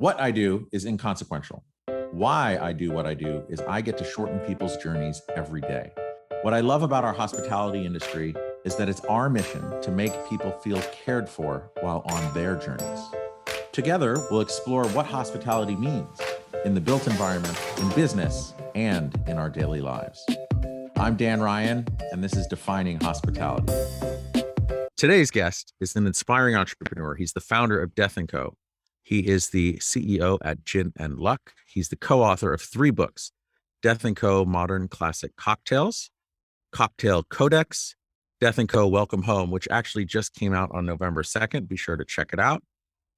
What I do is inconsequential. Why I do what I do is I get to shorten people's journeys every day. What I love about our hospitality industry is that it's our mission to make people feel cared for while on their journeys. Together, we'll explore what hospitality means in the built environment, in business, and in our daily lives. I'm Dan Ryan, and this is Defining Hospitality. Today's guest is an inspiring entrepreneur. He's the founder of Death & Co. He is the CEO at Gin and Luck. He's the co-author of 3 books, Death & Co. Modern Classic Cocktails, Cocktail Codex, Death & Co. Welcome Home, which actually just came out on November 2nd. Be sure to check it out.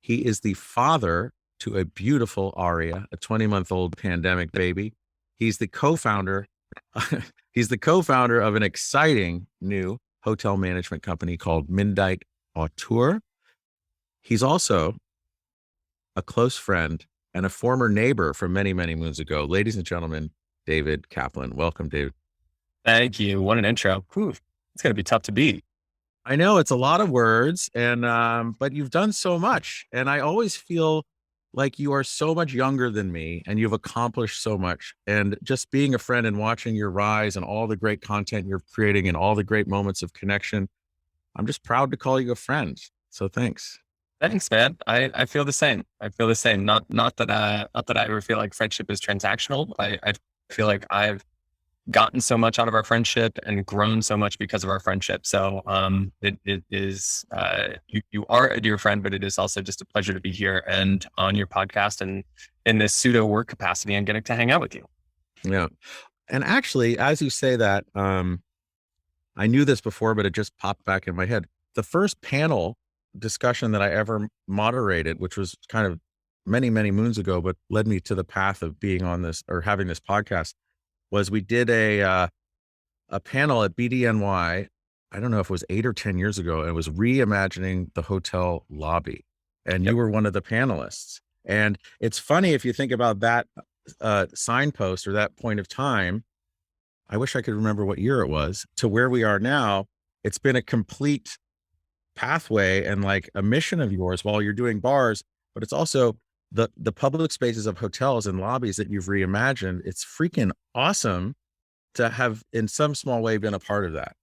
He is the father to a beautiful Aria, a 20-month-old pandemic baby. He's the co-founder. He's the co-founder of an exciting new hotel management company called Midnight Auteur. He's also a close friend and a former neighbor from many, many moons ago. Ladies and gentlemen, David Kaplan. Welcome, David. Thank you. What an intro. Whew. It's going to be tough to beat. I know it's a lot of words, and but you've done so much. And I always feel like you are so much younger than me and you've accomplished so much. And just being a friend and watching your rise and all the great content you're creating and all the great moments of connection, I'm just proud to call you a friend. So thanks. Thanks, man. I feel the same. I feel the same. Not that I ever feel like friendship is transactional. I feel like I've gotten so much out of our friendship and grown so much because of our friendship. So it is you are a dear friend, but it is also just a pleasure to be here and on your podcast and in this pseudo work capacity and getting to hang out with you. Yeah. And actually, as you say that, I knew this before, but it just popped back in my head. The first panel discussion that I ever moderated, which was kind of many, many moons ago, but led me to the path of being on this or having this podcast, was we did a panel at BDNY. I don't know if it was 8 or 10 years ago. And it was reimagining the hotel lobby. And you were one of the panelists. And it's funny if you think about that signpost or that point of time. I wish I could remember what year it was to where we are now. It's been a complete pathway and like a mission of yours while you're doing bars, but it's also the public spaces of hotels and lobbies that you've reimagined. It's freaking awesome to have in some small way been a part of that.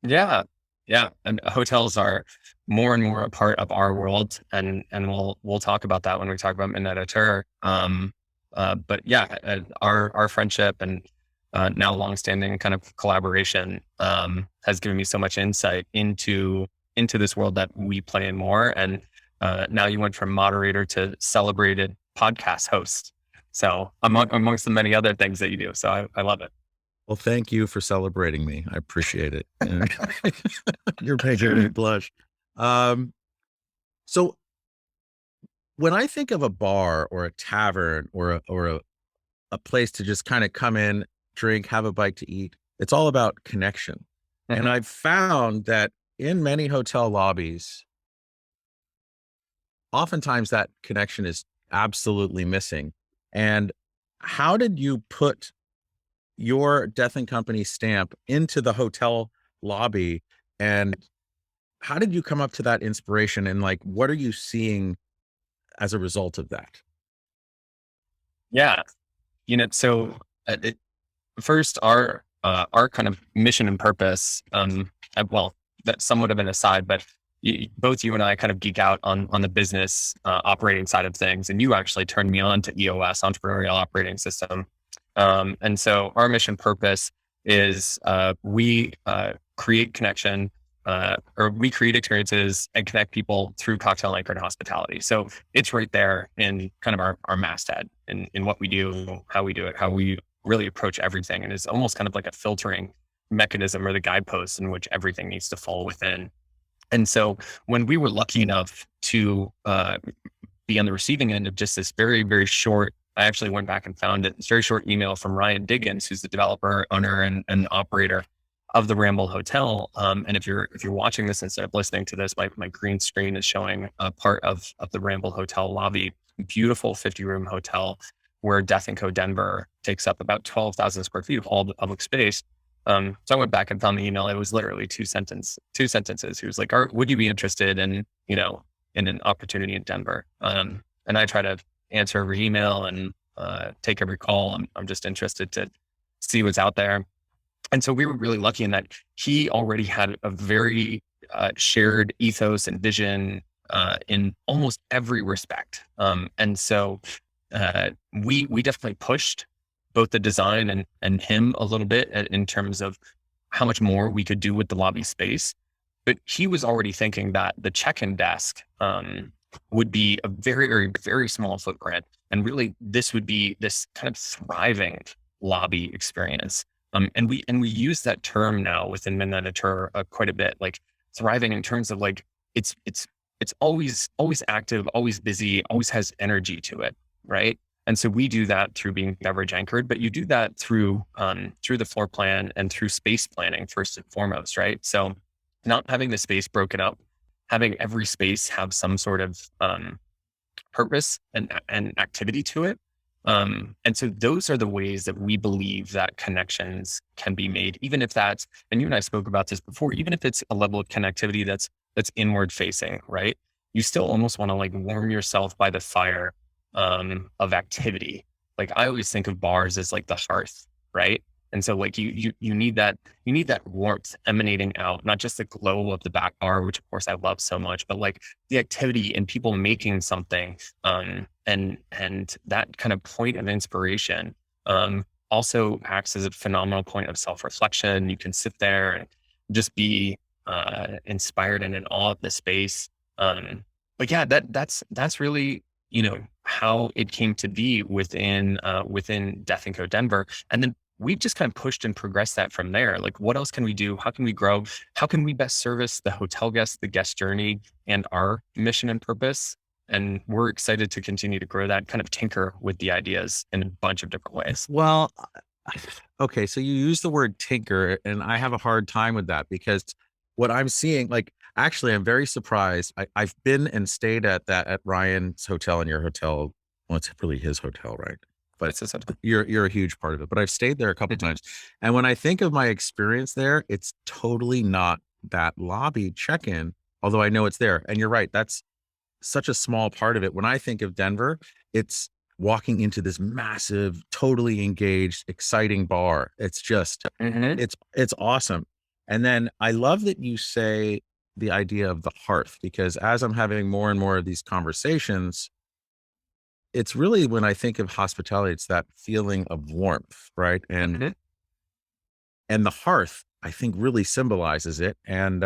Yeah. Yeah. And hotels are more and more a part of our world. And we'll talk about that when we talk about Midnight Auteur. But yeah, our friendship and now longstanding kind of collaboration has given me so much insight into this world that we play in more. And now you went from moderator to celebrated podcast host. So amongst the many other things that you do. So I love it. Well, thank you for celebrating me. I appreciate it. You're making me blush. So when I think of a bar or a tavern or a place to just kind of come in, drink, have a bite to eat, it's all about connection. Mm-hmm. And I've found that in many hotel lobbies, oftentimes that connection is absolutely missing. And how did you put your Death & Company stamp into the hotel lobby? And how did you come up to that inspiration? And like, what are you seeing as a result of that? Yeah. So first our kind of mission and purpose, that's somewhat of an aside, but both you and I kind of geek out on the business operating side of things. And you actually turned me on to EOS, Entrepreneurial Operating System. And so our mission purpose is we create connection or we create experiences and connect people through cocktail anchored hospitality. So it's right there in kind of our masthead in what we do, how we do it, how we really approach everything. And it's almost kind of like a filtering mechanism or the guideposts in which everything needs to fall within. And so when we were lucky enough to be on the receiving end of just this very, very short, I actually went back and found it, this very short email from Ryan Diggins, who's the developer, owner, and operator of the Ramble Hotel. And if you're watching this instead of listening to this, my green screen is showing a part of the Ramble Hotel lobby, beautiful 50-room hotel where Death & Co. Denver takes up about 12,000 square feet of all the public space. So I went back and found the email. It was literally two sentences. He was like, would you be interested in an opportunity in Denver? And I try to, answer every email and take every call. I'm just interested to see what's out there. And so we were really lucky in that he already had a very shared ethos and vision in almost every respect. And so we definitely pushed both the design and him a little bit in terms of how much more we could do with the lobby space. But he was already thinking that the check-in desk would be a very, very, very small footprint. And really, this would be this kind of thriving lobby experience. And we use that term now within Midnight Auteur quite a bit, like thriving in terms of like it's always active, always busy, always has energy to it, right? And so we do that through being beverage anchored, but you do that through the floor plan and through space planning first and foremost, right? So not having the space broken up, having every space have some sort of purpose and activity to it. And so those are the ways that we believe that connections can be made, even if that's, and you and I spoke about this before, even if it's a level of connectivity that's inward facing, right? You still almost want to like warm yourself by the fire of activity. Like I always think of bars as like the hearth, right? And so like you need that warmth emanating out, not just the glow of the back bar, which of course I love so much, but like the activity and people making something, and that kind of point of inspiration also acts as a phenomenal point of self-reflection. You can sit there and just be inspired and in awe of the space. But yeah, that's really, how it came to be within Death & Co Denver. And then we've just kind of pushed and progressed that from there. Like, what else can we do? How can we grow? How can we best service the hotel guests, the guest journey, and our mission and purpose? And we're excited to continue to grow that, kind of tinker with the ideas in a bunch of different ways. Well, okay. So you use the word tinker, and I have a hard time with that because what I'm seeing, like, actually, I'm very surprised. I've been and stayed at Ryan's hotel and your hotel. Well, it's really his hotel, right? But you're a huge part of it. But I've stayed there a couple times. And when I think of my experience there, it's totally not that lobby check-in, although I know it's there. And you're right. That's such a small part of it. When I think of Denver, it's walking into this massive, totally engaged, exciting bar. It's just, it's awesome. And then I love that you say the idea of the hearth, because as I'm having more and more of these conversations, it's really, when I think of hospitality, it's that feeling of warmth, right? And and the hearth, I think, really symbolizes it. And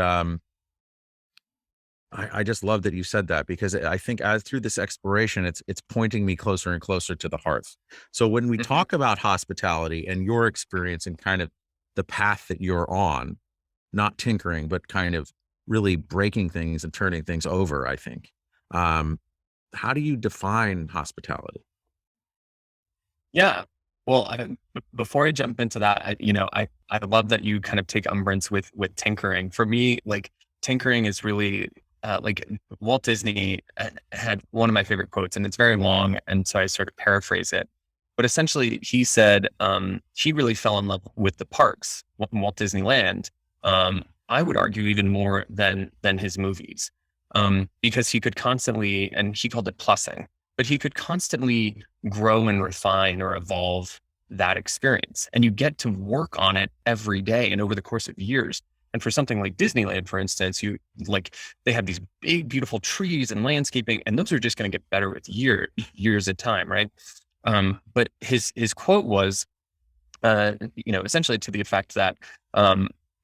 I just love that you said that, because I think as through this exploration, it's pointing me closer and closer to the hearth. So when we talk about hospitality and your experience and kind of the path that you're on, not tinkering, but kind of really breaking things and turning things over, I think. How do you define hospitality? Yeah. Well, before I jump into that, I love that you kind of take umbrance with tinkering. For me, like tinkering is really like Walt Disney had one of my favorite quotes, and it's very long, and so I sort of paraphrase it. But essentially, he said he really fell in love with the parks, Walt Disneyland. I would argue even more than his movies. Because he could constantly, and he called it plussing, but he could constantly grow and refine or evolve that experience. And you get to work on it every day and over the course of years. And for something like Disneyland, for instance, they have these big, beautiful trees and landscaping, and those are just going to get better with years at time, right? But his quote was, essentially to the effect that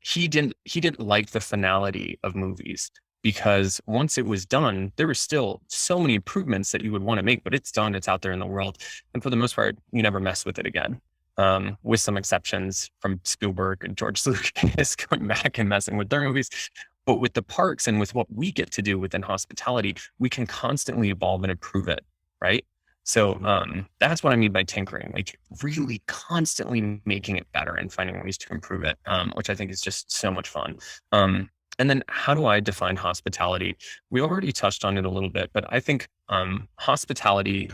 he didn't like the finality of movies, because once it was done, there were still so many improvements that you would want to make, but it's done, it's out there in the world. And for the most part, you never mess with it again. With some exceptions from Spielberg and George Lucas going back and messing with their movies. But with the parks and with what we get to do within hospitality, we can constantly evolve and improve it, right? So that's what I mean by tinkering, like really constantly making it better and finding ways to improve it, which I think is just so much fun. And then how do I define hospitality? We already touched on it a little bit, but I think hospitality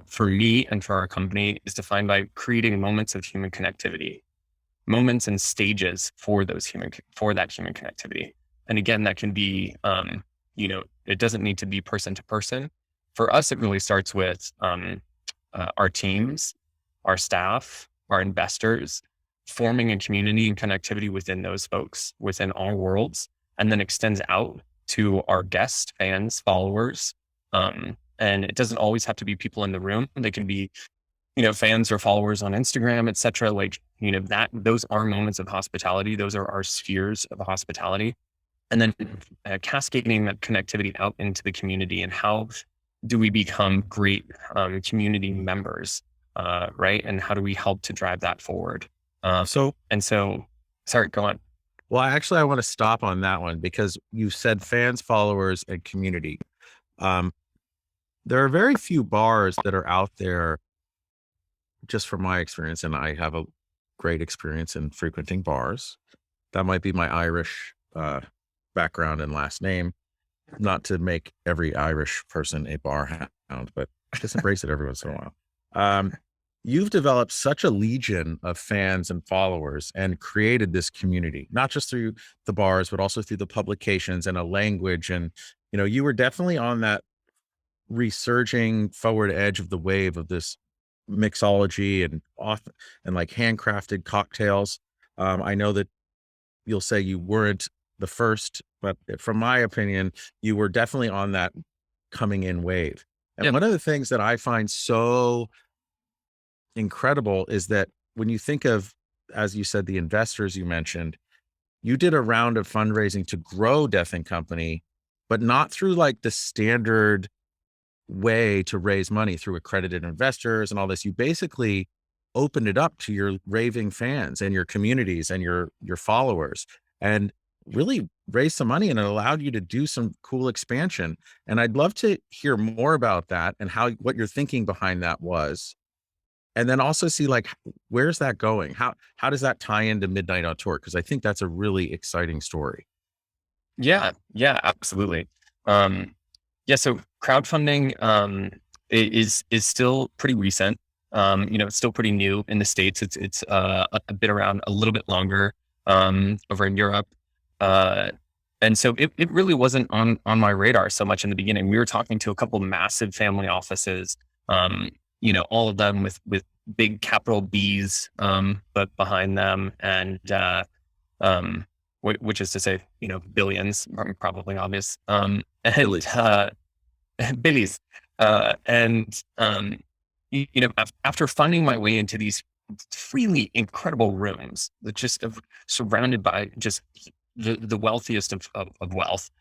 for me and for our company is defined by creating moments of human connectivity, moments and stages for that human connectivity. And again, that can be, it doesn't need to be person to person. for us, it really starts with our teams, our staff, our investors, forming a community and connectivity within those folks, within our worlds, and then extends out to our guests, fans, followers. And it doesn't always have to be people in the room. They can be, fans or followers on Instagram, et cetera. Like, those are moments of hospitality. Those are our spheres of hospitality. And then cascading that connectivity out into the community, and how do we become great community members, right? And how do we help to drive that forward? Sorry, go on. Well, actually, I want to stop on that one, because you said fans, followers, and community. There are very few bars that are out there, just from my experience, and I have a great experience in frequenting bars. That might be my Irish background and last name. Not to make every Irish person a bar hound, but just embrace it every once in a while. You've developed such a legion of fans and followers and created this community, not just through the bars, but also through the publications and a language. And, you were definitely on that resurging forward edge of the wave of this mixology and like handcrafted cocktails. I know that you'll say you weren't the first, but from my opinion, you were definitely on that coming in wave. And one of the things that I find so incredible is that when you think of, as you said, the investors you mentioned, you did a round of fundraising to grow Death and Company, but not through like the standard way to raise money through accredited investors and all this. You basically opened it up to your raving fans and your communities and your followers, and really raised some money, and it allowed you to do some cool expansion. And I'd love to hear more about that and what your thinking behind that was. And then also see, like, where's that going? How does that tie into Midnight Auteur? Because I think that's a really exciting story. Yeah, absolutely. So crowdfunding is still pretty recent. It's still pretty new in the States. It's a bit around a little bit longer over in Europe. And so it really wasn't on my radar so much in the beginning. We were talking to a couple of massive family offices, all of them with big capital B's, but behind them, and which is to say, billions, probably obvious, billies. After finding my way into these really incredible rooms that just surrounded by just the wealthiest of wealth,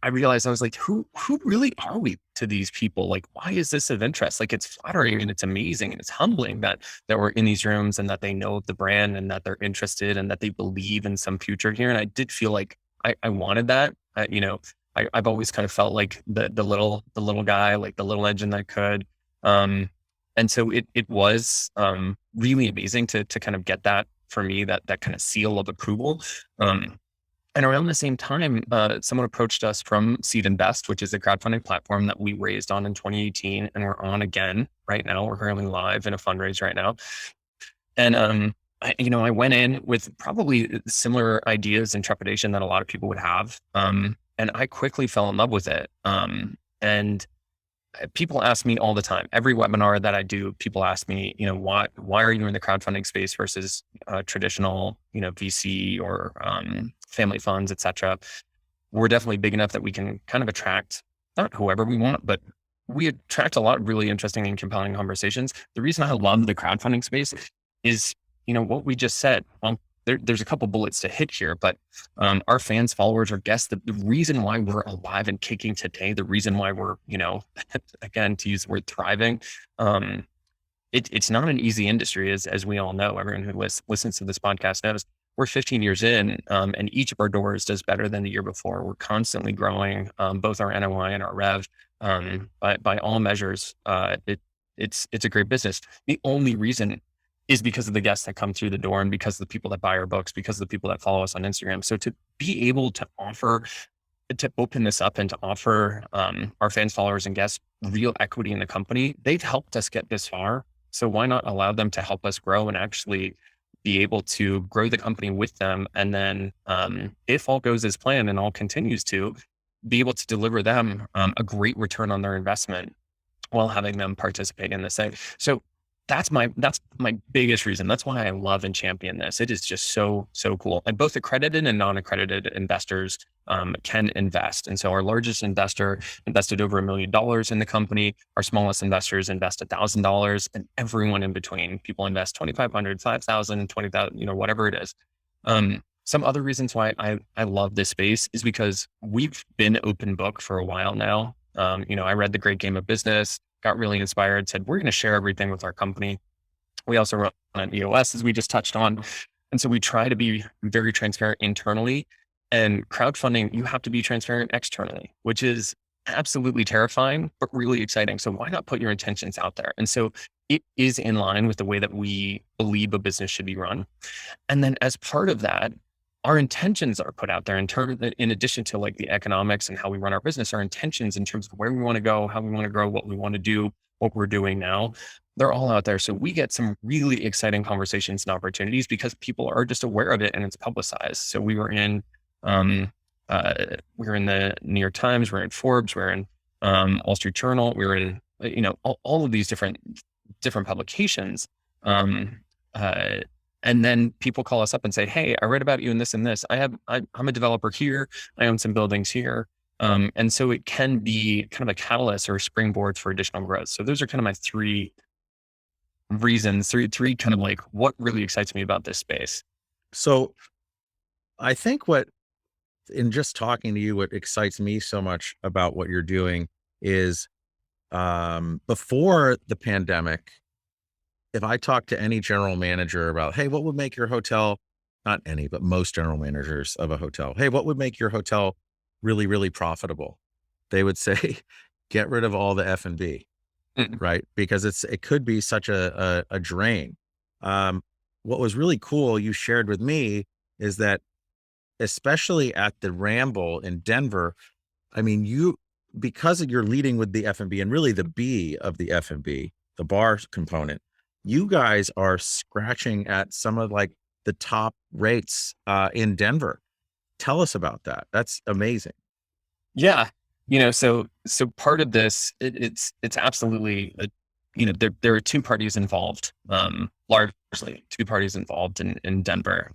I realized, I was like, who really are we to these people? Like, why is this of interest? Like, it's flattering and it's amazing and it's humbling that we're in these rooms and that they know the brand and that they're interested and that they believe in some future here. And I did feel like I wanted that. I've always kind of felt like the little guy, like the little engine that could. And so it was really amazing to kind of get that, for me, that kind of seal of approval. And around the same time, someone approached us from SeedInvest, which is a crowdfunding platform that we raised on in 2018, and we're on again right now. We're currently live in a fundraise right now. And I went in with probably similar ideas and trepidation that a lot of people would have, and I quickly fell in love with it. And people ask me all the time, every webinar that I do, people ask me, why are you in the crowdfunding space versus traditional, VC or family funds, et cetera. We're definitely big enough that we can kind of attract not whoever we want, but we attract a lot of really interesting and compelling conversations. The reason I love the crowdfunding space is, what we just said. Well, there's a couple bullets to hit here, but our fans, followers, our guests, the reason why we're alive and kicking today, the reason why we're, again, to use the word thriving, it's not an easy industry, as we all know. Everyone who listens to this podcast knows. We're 15 years in, and each of our doors does better than the year before. We're constantly growing, both our NOI and our rev. By all measures, it's a great business. The only reason is because of the guests that come through the door, and because of the people that buy our books, because of the people that follow us on Instagram. So to be able to open this up and to offer our fans, followers, and guests real equity in the company, they've helped us get this far. So why not allow them to help us grow and actually be able to grow the company with them? And then if all goes as planned and all continues to, be able to deliver them a great return on their investment while having them participate in this thing. So that's my biggest reason. That's why I love and champion this. It is just so cool. And both accredited and non-accredited investors can invest. And so our largest investor invested over $1 million in the company. Our smallest investors invest $1,000, and everyone in between. People invest $2,500, $5,000, $20,000, whatever it is. Some other reasons why I love this space is because we've been open book for a while now. I read The Great Game of Business, got really inspired, said, we're going to share everything with our company. We also run an EOS, as we just touched on. And so we try to be very transparent internally. And crowdfunding, you have to be transparent externally, which is absolutely terrifying, but really exciting. So why not put your intentions out there? And so it is in line with the way that we believe a business should be run. And then as part of that, our intentions are put out there in addition to like the economics and how we run our business, our intentions in terms of where we want to go, how we want to grow, what we want to do, what we're doing now, they're all out there. So we get some really exciting conversations and opportunities because people are just aware of it and it's publicized. So we were in the New York Times, we're in Forbes, we're in Wall Street Journal, we're in, all of these different publications. And then people call us up and say, hey, I read about you in this and this. I'm a developer here. I own some buildings here. And so it can be kind of a catalyst or a springboard for additional growth. So those are kind of my three reasons, three kind of like what really excites me about this space. So I think in just talking to you, what excites me so much about what you're doing is before the pandemic, if I talk to any general manager about, hey, what would make your hotel, not any, but most general managers of a hotel, hey, what would make your hotel really, really profitable? They would say, get rid of all the F&B, right? Because it could be such a drain. What was really cool you shared with me is that, especially at the Ramble in Denver, I mean, because you're leading with the F&B and really the B of the F&B, the bar component, you guys are scratching at some of like the top rates in Denver. Tell us about that. That's amazing. Yeah. So part of this, it's absolutely, there are two parties involved, largely two parties involved in Denver.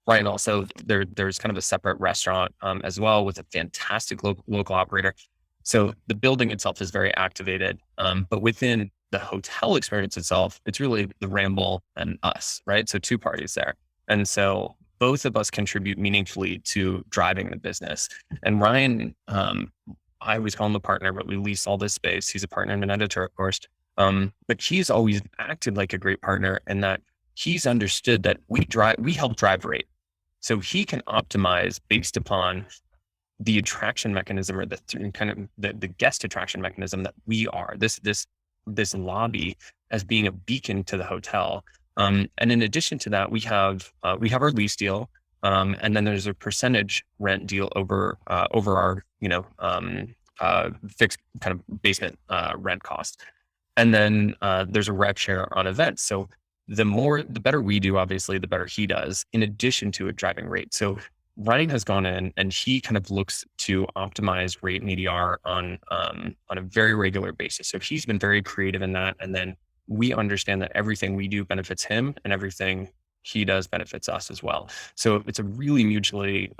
Right. And also there's kind of a separate restaurant as well with a fantastic local operator. So the building itself is very activated, but within the hotel experience itself, it's really the Ramble and us, right? So two parties there. And so both of us contribute meaningfully to driving the business. And Ryan, I always call him a partner, but we lease all this space. He's a partner in Midnight Auteur, of course. But he's always acted like a great partner in that he's understood that we help drive rate. So he can optimize based upon the attraction mechanism or the guest attraction mechanism that we are. This lobby as being a beacon to the hotel. And in addition to that, we have our lease deal. And then there's a percentage rent deal over our, fixed kind of basement rent cost. And then there's a rev share on events. So the better we do, obviously, the better he does, in addition to a driving rate. So Ryan has gone in and he kind of looks to optimize rate and ADR on a very regular basis. So he's been very creative in that. And then we understand that everything we do benefits him and everything he does benefits us as well. So it's a really mutually,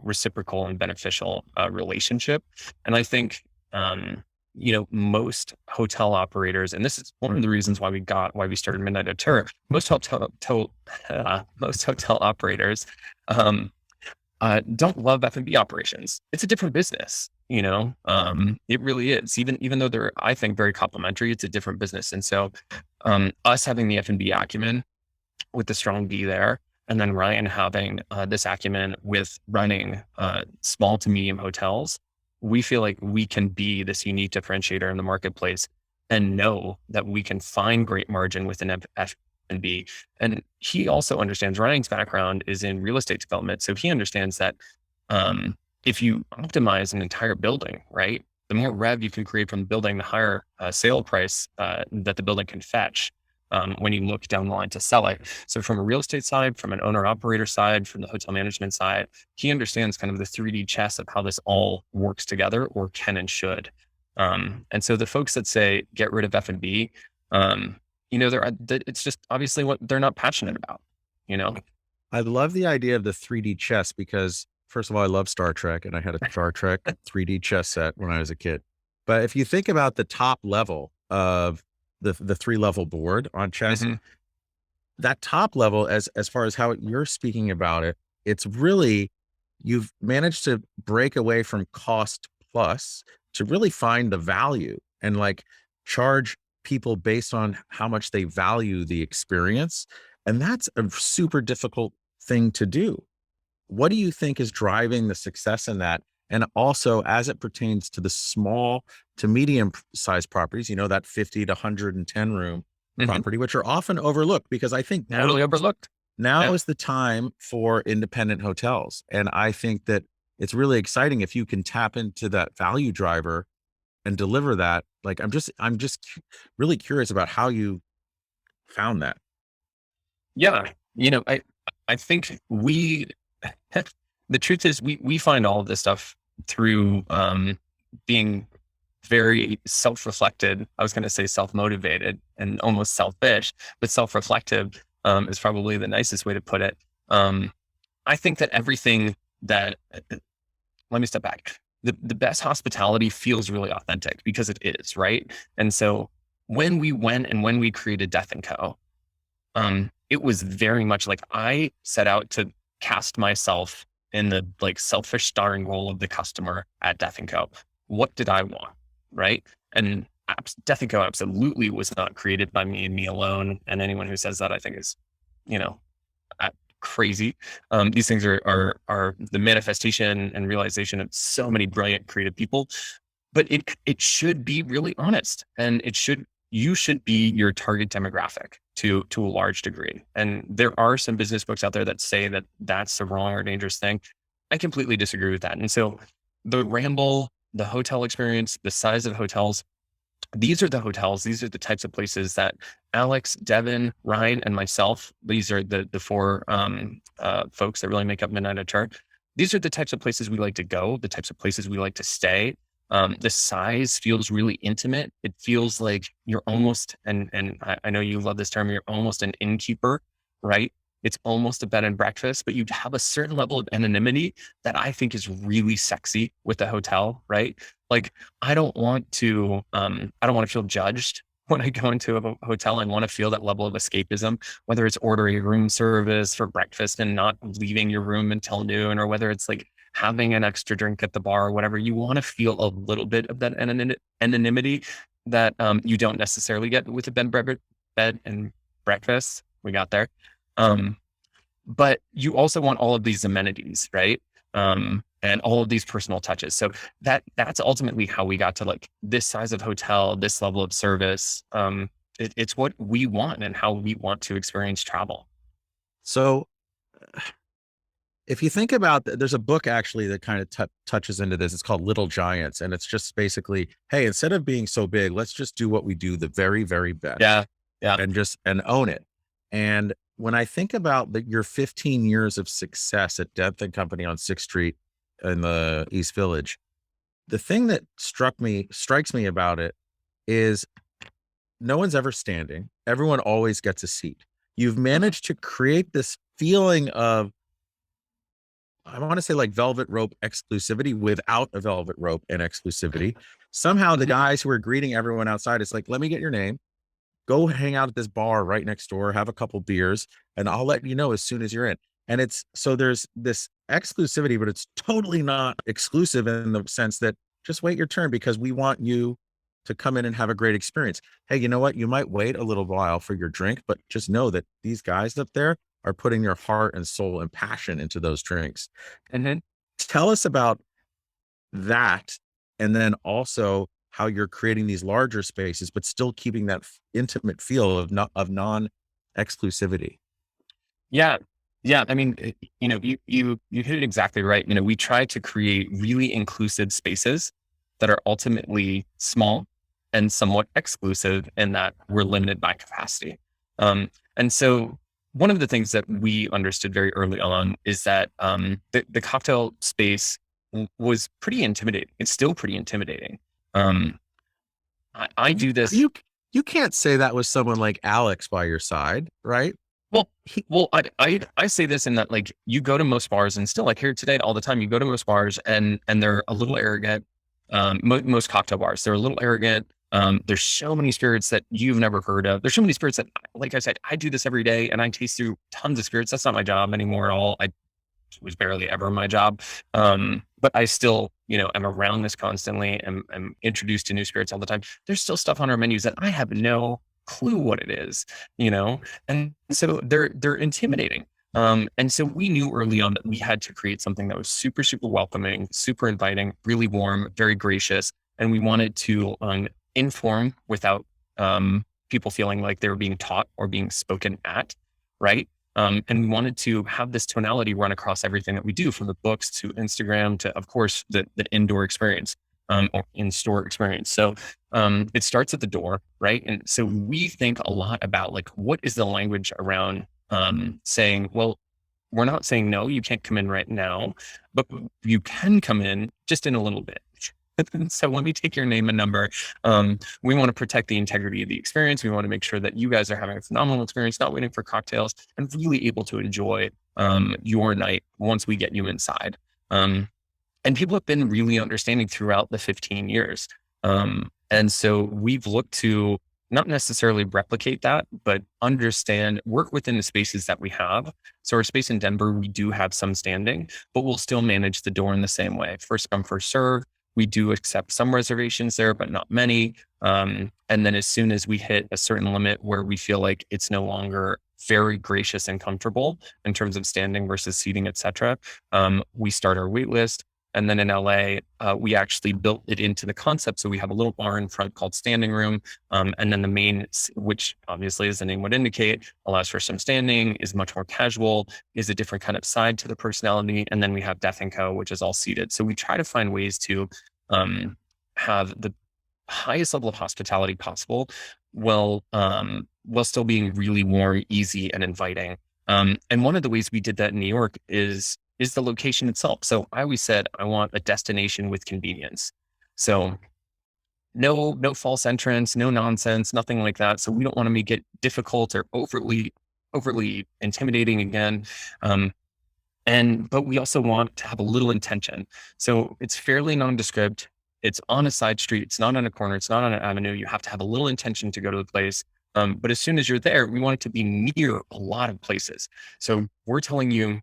reciprocal and beneficial relationship. And I think, most hotel operators, and this is one of the reasons why we started Midnight Auteur, most hotel operators don't love F&B operations. It's a different business, it really is. Even though they're, I think, very complementary, it's a different business. And so us having the F&B acumen with the strong B there, and then Ryan having this acumen with running small to medium hotels, we feel like we can be this unique differentiator in the marketplace and know that we can find great margin within F&B. And he also understands, Ryan's background is in real estate development. So he understands that if you optimize an entire building, right, the more rev you can create from the building, the higher sale price that the building can fetch. when you look down the line to sell it. So from a real estate side, from an owner operator side, from the hotel management side, he understands kind of the 3D chess of how this all works together, or can and should. And so the folks that say, get rid of F&B, it's just obviously what they're not passionate about, I love the idea of the 3D chess because, first of all, I love Star Trek, and I had a Star Trek 3D chess set when I was a kid. But if you think about the top level of the 3-level board on chess, that top level, as far as how you're speaking about it, it's really, you've managed to break away from cost plus to really find the value and like charge people based on how much they value the experience. And that's a super difficult thing to do. What do you think is driving the success in that? And also, as it pertains to the small to medium sized properties, that 50 to 110 room property, which are often overlooked, because I think totally overlooked. Now is the time for independent hotels. And I think that it's really exciting if you can tap into that value driver and deliver that. Like, I'm just really curious about how you found that. Yeah. I think the truth is we find all of this stuff through, being very self-reflected. I was going to say self-motivated and almost selfish, but self-reflective, is probably the nicest way to put it. I think that everything that, let me step back. The best hospitality feels really authentic because it is, right? And so when we went and when we created Death & Co., it was very much like I set out to cast myself in the like selfish starring role of the customer at Death & Co. What did I want? Right. And Death & Co. absolutely was not created by me and me alone. And anyone who says that, I think is, crazy. These things are the manifestation and realization of so many brilliant creative people, but it should be really honest, and you should be your target demographic to a large degree. And there are some business books out there that say that that's the wrong or dangerous thing. I completely disagree with that. And so the Ramble, the hotel experience, the size of hotels, these are the hotels, these are the types of places that Alex, Devin, Ryan, and myself, these are the four folks that really make up Midnight Auteur. These are the types of places we like to go, the types of places we like to stay. The size feels really intimate. It feels like you're almost, and I know you love this term, you're almost an innkeeper, right? It's almost a bed and breakfast, but you have a certain level of anonymity that I think is really sexy with the hotel, right? Like, I don't want to feel judged when I go into a hotel. I want to feel that level of escapism, whether it's ordering room service for breakfast and not leaving your room until noon, or whether it's like having an extra drink at the bar or whatever. You want to feel a little bit of that anonymity that you don't necessarily get with a bed and breakfast. We got there. But you also want all of these amenities, right? And all of these personal touches. So that's ultimately how we got to like this size of hotel, this level of service. It's what we want and how we want to experience travel. So if you think about, there's a book actually that kind of touches into this. It's called Little Giants. And it's just basically, hey, instead of being so big, let's just do what we do the very, very best. Yeah. And own it. And when I think about your 15 years of success at Death & Company on 6th Street in the East Village, the thing that strikes me about it is no one's ever standing. Everyone always gets a seat. You've managed to create this feeling of, I want to say like velvet rope exclusivity without a velvet rope and exclusivity. Somehow the guys who are greeting everyone outside, it's like, let me get your name. Go hang out at this bar right next door, have a couple beers, and I'll let you know as soon as you're in. And so there's this exclusivity, but it's totally not exclusive in the sense that just wait your turn because we want you to come in and have a great experience. Hey, you know what? You might wait a little while for your drink, but just know that these guys up there are putting their heart and soul and passion into those drinks. And then tell us about that. And then also how you're creating these larger spaces, but still keeping that intimate feel of non-exclusivity. Yeah. I mean, you hit it exactly right. We try to create really inclusive spaces that are ultimately small and somewhat exclusive in that we're limited by capacity. And so one of the things that we understood very early on is that the cocktail space was pretty intimidating. It's still pretty intimidating. I do this. You can't say that with someone like Alex by your side, right? Well, I say this in that, like, you go to most bars, and still, like, here today all the time, you go to most bars and they're a little arrogant. Most cocktail bars, they're a little arrogant. There's so many spirits that you've never heard of. There's so many spirits that, like I said, I do this every day and I taste through tons of spirits. That's not my job anymore at all. It was barely ever my job. But I still, am around this constantly and I'm introduced to new spirits all the time. There's still stuff on our menus that I have no clue what it is, and so they're intimidating. And so we knew early on that we had to create something that was super, super welcoming, super inviting, really warm, very gracious. And we wanted to inform without people feeling like they were being taught or being spoken at, right? And we wanted to have this tonality run across everything that we do, from the books to Instagram to, of course, the indoor experience or in-store experience. So it starts at the door, right? And so we think a lot about, like, what is the language around saying, well, we're not saying, no, you can't come in right now, but you can come in just in a little bit. So let me take your name and number. We want to protect the integrity of the experience. We want to make sure that you guys are having a phenomenal experience, not waiting for cocktails, and really able to enjoy your night once we get you inside. And people have been really understanding throughout the 15 years. And so we've looked to not necessarily replicate that, but work within the spaces that we have. So our space in Denver, we do have some standing, but we'll still manage the door in the same way. First come, first serve. We do accept some reservations there, but not many. And then as soon as we hit a certain limit where we feel like it's no longer very gracious and comfortable in terms of standing versus seating, et cetera, we start our wait list. And then in LA, we actually built it into the concept. So we have a little bar in front called Standing Room. And then the main, which obviously, as the name would indicate, allows for some standing, is much more casual, is a different kind of side to the personality. And then we have Death & Co., which is all seated. So we try to find ways to have the highest level of hospitality possible while still being really warm, easy, and inviting. And one of the ways we did that in New York is the location itself. So I always said, I want a destination with convenience. So no false entrance, no nonsense, nothing like that. So we don't want to make it difficult or overly intimidating again. But we also want to have a little intention. So it's fairly nondescript. It's on a side street. It's not on a corner. It's not on an avenue. You have to have a little intention to go to the place. But as soon as you're there, we want it to be near a lot of places. So we're telling you,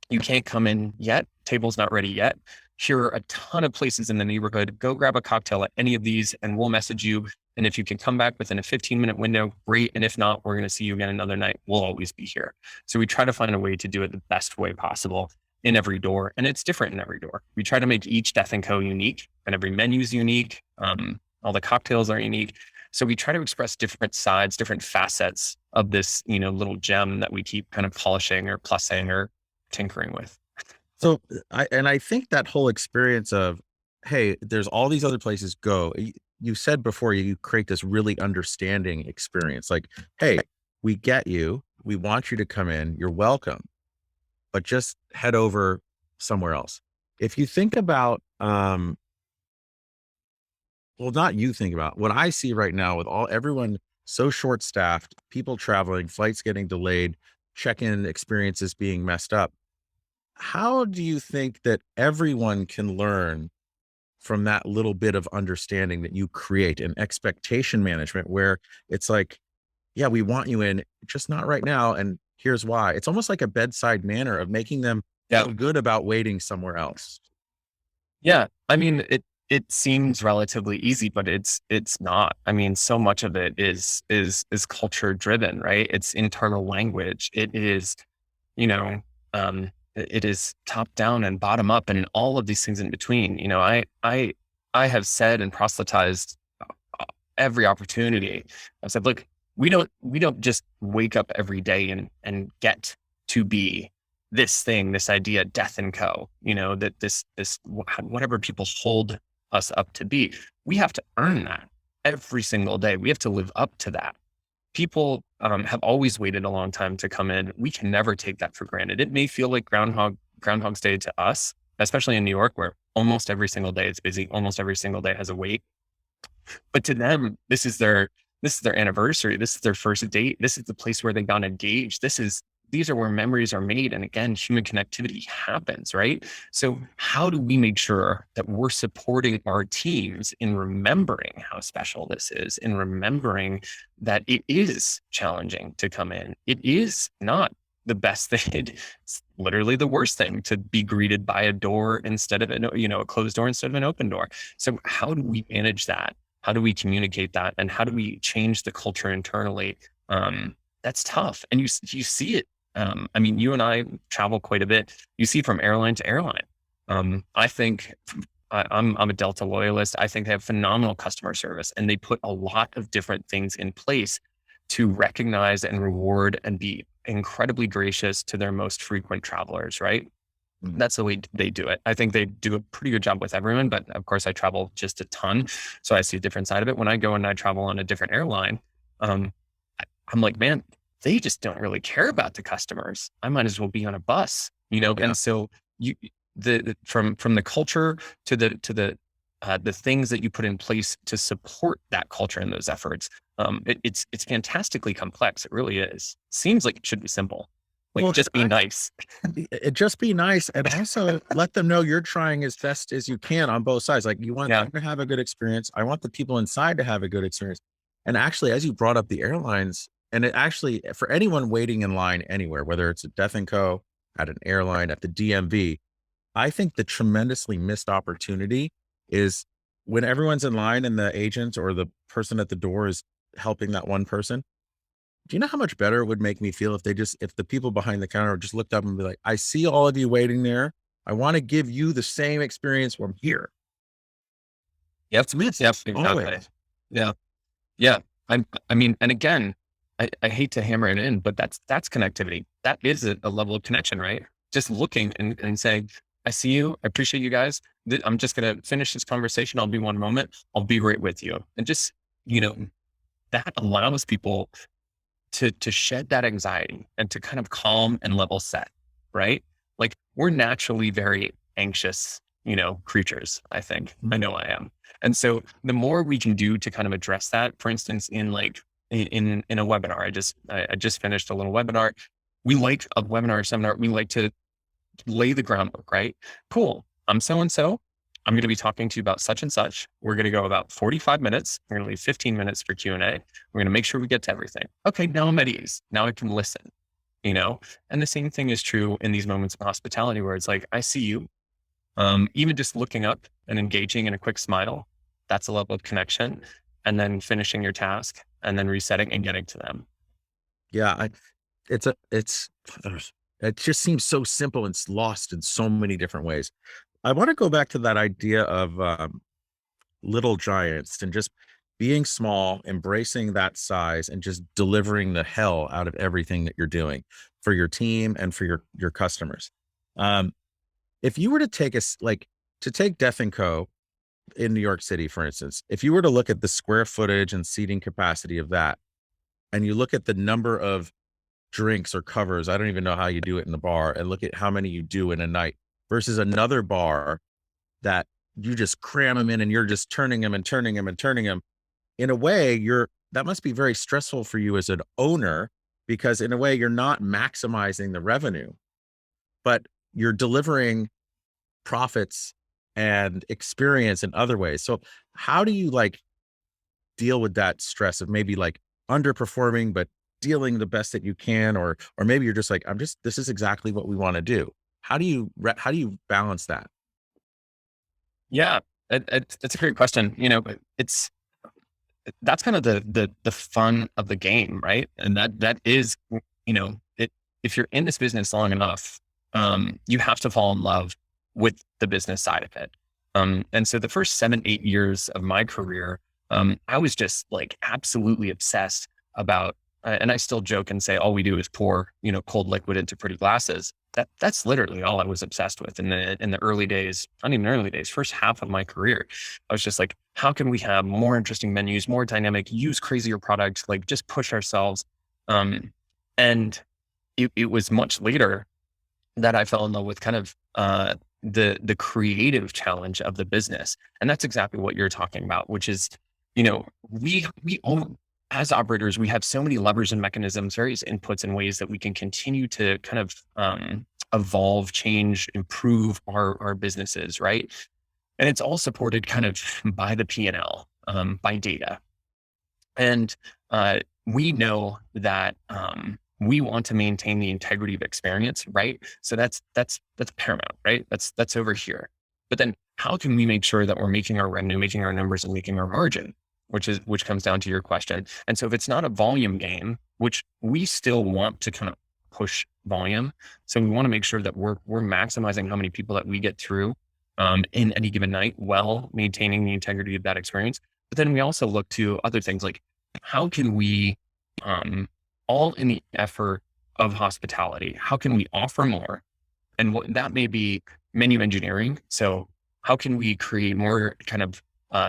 you can't come in yet. Table's not ready yet. Here are a ton of places in the neighborhood. Go grab a cocktail at any of these and we'll message you. And if you can come back within a 15-minute window, great. And if not, we're going to see you again another night. We'll always be here. So we try to find a way to do it the best way possible in every door. And it's different in every door. We try to make each Death & Co. unique, and every menu is unique. All the cocktails are unique. So we try to express different sides, different facets of this, little gem that we keep kind of polishing or plussing or tinkering with. So I think that whole experience of, hey, there's all these other places, go. You said before, you create this really understanding experience. Like, hey, we get you. We want you to come in. You're welcome, but just head over somewhere else. If you think about, well, not you think about, what I see right now with everyone so short staffed, people traveling, flights getting delayed, check-in experiences being messed up. How do you think that everyone can learn from that little bit of understanding that you create, and expectation management, where it's like, yeah, we want you in, just not right now. And here's why. It's almost like a bedside manner of making them feel good about waiting somewhere else. Yeah. I mean, it seems relatively easy, but it's not. I mean, so much of it is culture driven, right? It's internal language. It is, it is top down and bottom up and all of these things in between. I have said and proselytized every opportunity. I've said, look, we don't just wake up every day and get to be this thing, this idea, Death & Co., that this whatever people hold us up to be. We have to earn that every single day. We have to live up to that. People have always waited a long time to come in. We can never take that for granted. It may feel like Groundhog's Day to us, especially in New York, where almost every single day is busy. Almost every single day has a wait. But to them, this is their anniversary. This is their first date. This is the place where they got engaged. These are where memories are made. And again, human connectivity happens, right? So how do we make sure that we're supporting our teams in remembering how special this is, in remembering that it is challenging to come in? It is not the best thing. It's literally the worst thing to be greeted by a door instead of a closed door instead of an open door. So how do we manage that? How do we communicate that? And how do we change the culture internally? That's tough. And you see it. I mean, you and I travel quite a bit. You see from airline to airline. I think I'm a Delta loyalist. I think they have phenomenal customer service, and they put a lot of different things in place to recognize and reward and be incredibly gracious to their most frequent travelers, right? That's the way they do it. I think they do a pretty good job with everyone, but of course I travel just a ton. So I see a different side of it. When I go and I travel on a different airline, I'm like, man, they just don't really care about the customers. I might as well be on a bus, Yeah. And so from the culture to the things that you put in place to support that culture and those efforts, it's fantastically complex. It really is. Seems like it should be simple. Like, just be nice. Just be nice, and also let them know you're trying as best as you can on both sides. Like, you want them to have a good experience. I want the people inside to have a good experience. And actually, as you brought up the airlines, and it actually, for anyone waiting in line anywhere, whether it's at Death & Co, at an airline, at the DMV, I think the tremendously missed opportunity is when everyone's in line and the agent or the person at the door is helping that one person. Do you know how much better it would make me feel if the people behind the counter just looked up and be like, I see all of you waiting there. I want to give you the same experience from here. Yep. Exactly. Yeah. Yeah. I mean, and again, I hate to hammer it in, but that's connectivity. That is a level of connection, right? Just looking and saying, I see you. I appreciate you guys. I'm just going to finish this conversation. I'll be one moment. I'll be right with you. And just, that allows people to shed that anxiety and to kind of calm and level set, right? Like, we're naturally very anxious, creatures, I think. I know I am. And so the more we can do to kind of address that, for instance, in a webinar, I just finished a little webinar. We like a webinar or seminar. We like to lay the groundwork, right? Cool. I'm so-and-so. I'm going to be talking to you about such and such. We're going to go about 45 minutes. We're going to leave 15 minutes for Q&A. We're going to make sure we get to everything. Okay, now I'm at ease. Now I can listen, And the same thing is true in these moments of hospitality where it's like, I see you. Even just looking up and engaging in a quick smile, that's a level of connection. And then finishing your task and then resetting and getting to them. Yeah, it just seems so simple and it's lost in so many different ways. I want to go back to that idea of little giants and just being small, embracing that size, and just delivering the hell out of everything that you're doing for your team and for your customers. If you were to take take Death & Co in New York City, for instance, if you were to look at the square footage and seating capacity of that, and you look at the number of drinks or covers, I don't even know how you do it in the bar, and look at how many you do in a night versus another bar that you just cram them in and you're just turning them and turning them and turning them. In a way, that must be very stressful for you as an owner, because in a way you're not maximizing the revenue, but you're delivering profits and experience in other ways. So how do you deal with that stress of maybe underperforming, but dealing the best that you can, or maybe you're just this is exactly what we want to do. How do you balance that? Yeah, it's a great question. That's kind of the fun of the game, right? And that is, if you're in this business long enough, you have to fall in love with the business side of it. And so the first 7-8 years of my career, I was just absolutely obsessed about, and I still joke and say, all we do is pour, cold liquid into pretty glasses. That's literally all I was obsessed with in the early days, not even early days, first half of my career. I was just like, how can we have more interesting menus, more dynamic, use crazier products, just push ourselves. And it was much later that I fell in love with kind of the creative challenge of the business. And that's exactly what you're talking about, which is, we all, as operators, we have so many levers and mechanisms, various inputs and ways that we can continue to kind of evolve, change, improve our businesses, right? And it's all supported kind of by the P&L, by data. And we know that we want to maintain the integrity of experience, right? So that's paramount, right? That's over here. But then how can we make sure that we're making our revenue, making our numbers, and making our margin, which comes down to your question. And so if it's not a volume game, which we still want to kind of push volume, so we want to make sure that we're maximizing how many people that we get through in any given night, while maintaining the integrity of that experience. But then we also look to other things like, how can we, all in the effort of hospitality, how can we offer more? And what that may be menu engineering. So how can we create more kind of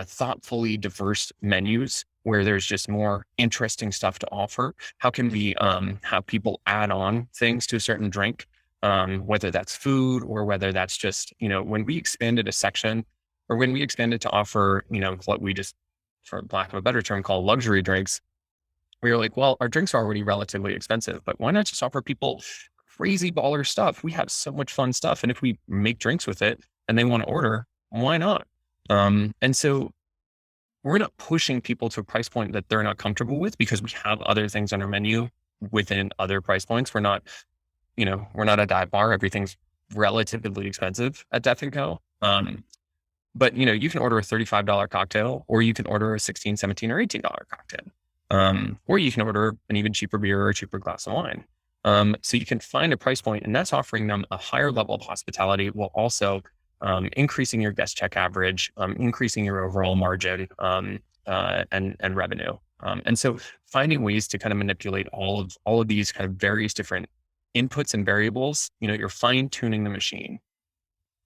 thoughtfully diverse menus where there's just more interesting stuff to offer? How can we have people add on things to a certain drink, whether that's food or whether that's just, when we expanded a section, or when we expanded to offer, what we just, for lack of a better term, call luxury drinks, we were like, well, our drinks are already relatively expensive, but why not just offer people crazy baller stuff? We have so much fun stuff. And if we make drinks with it and they want to order, why not? And so we're not pushing people to a price point that they're not comfortable with, because we have other things on our menu within other price points. We're not a dive bar. Everything's relatively expensive at Death & Co. But you can order a $35 cocktail, or you can order a $16, $17, or $18 cocktail. Or you can order an even cheaper beer or a cheaper glass of wine. So you can find a price point, and that's offering them a higher level of hospitality, while also increasing your guest check average, increasing your overall margin, and revenue. And so finding ways to kind of manipulate all of these kind of various different inputs and variables, you're fine tuning the machine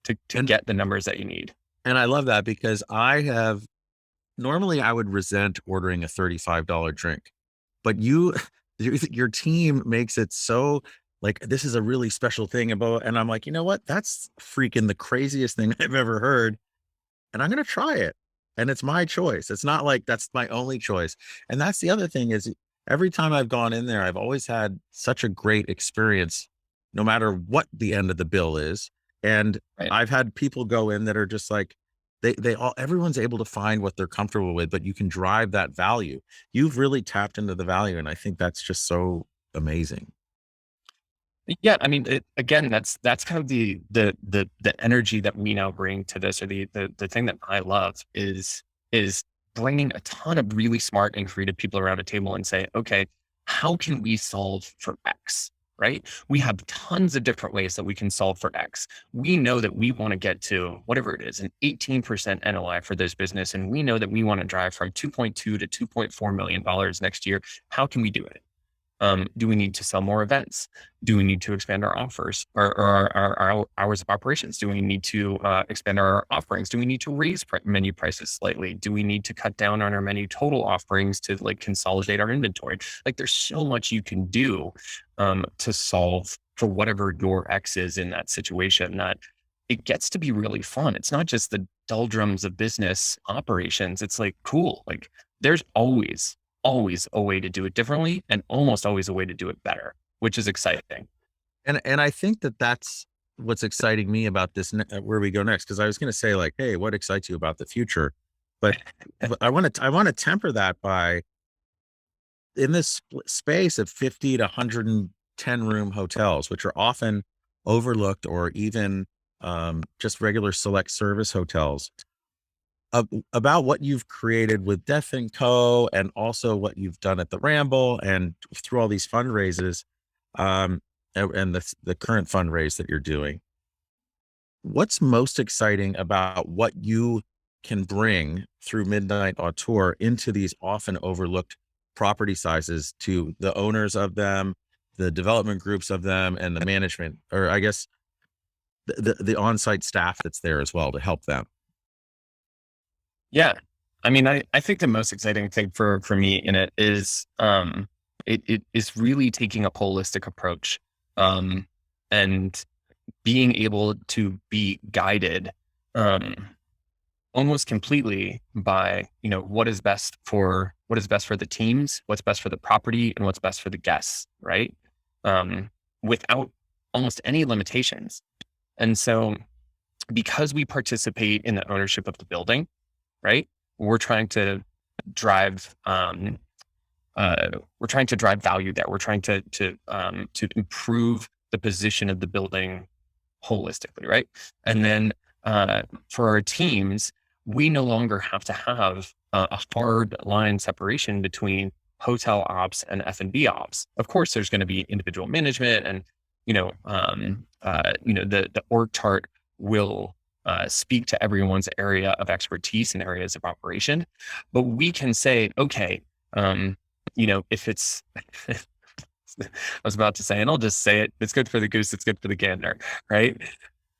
to get the numbers that you need. And I love that, because normally I would resent ordering a $35 drink, but your team makes it so like, this is a really special thing and I'm like, you know what? That's freaking the craziest thing I've ever heard. And I'm going to try it. And it's my choice. It's not like that's my only choice. And that's the other thing, is every time I've gone in there, I've always had such a great experience, no matter what the end of the bill is. And Right. I've had people go in that are just like, everyone's able to find what they're comfortable with, but you can drive that value. You've really tapped into the value. And I think that's just so amazing. Yeah, I mean, again, that's kind of the energy that we now bring to this, or the thing that I love is bringing a ton of really smart and creative people around a table and say, okay, how can we solve for X? Right? We have tons of different ways that we can solve for X. We know that we want to get to whatever it is, an 18% NOI for this business, and we know that we want to drive from $2.2 to $2.4 million next year. How can we do it? Do we need to sell more events? Do we need to expand our offers or our hours of operations? Do we need to expand our offerings? Do we need to raise menu prices slightly? Do we need to cut down on our menu total offerings to like consolidate our inventory? Like, there's so much you can do to solve for whatever your X is in that situation, that it gets to be really fun. It's not just the doldrums of business operations. It's like, cool. Like, there's always a way to do it differently, and almost always a way to do it better, which is exciting. And I think that's what's exciting me about this, where we go next. Cause I was going to say like, hey, what excites you about the future? But I want to temper that by, in this space of 50 to 110 room hotels, which are often overlooked, or even just regular select service hotels, about what you've created with Death & Co. and also what you've done at the Ramble and through all these fundraisers, and the current fundraise that you're doing. What's most exciting about what you can bring through Midnight Auteur into these often overlooked property sizes, to the owners of them, the development groups of them, and the management, or I guess the on-site staff that's there as well to help them? Yeah. I mean, I think the most exciting thing for me in it is it is really taking a holistic approach, and being able to be guided, almost completely by, what is best for the teams, what's best for the property, and what's best for the guests, right? Without almost any limitations. And so, because we participate in the ownership of the building, right, we're trying to drive value there. We're trying to improve the position of the building holistically, right? And then for our teams, we no longer have to have a hard line separation between hotel ops and F&B ops. Of course, there's going to be individual management, and the org chart will speak to everyone's area of expertise and areas of operation. But we can say, okay, if it's, I was about to say, and I'll just say it, it's good for the goose, it's good for the gander, right?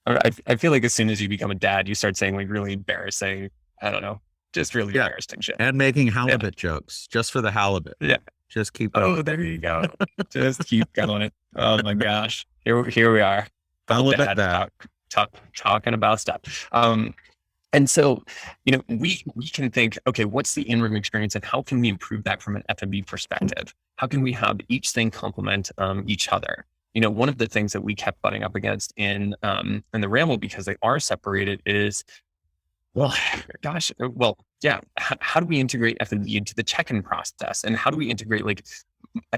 I feel like as soon as you become a dad, you start saying like really embarrassing, I don't know, just really embarrassing shit. And making halibut jokes just for the halibut. Yeah. Just keep going. Oh, there you go. Just keep going. Oh my gosh. Here we are. Halibut that. Talking about stuff. And so, we can think, okay, what's the in-room experience and how can we improve that from an F&B perspective? How can we have each thing complement each other? One of the things that we kept butting up against in the Ramble, because they are separated, is, how do we integrate F&B into the check-in process? And how do we integrate like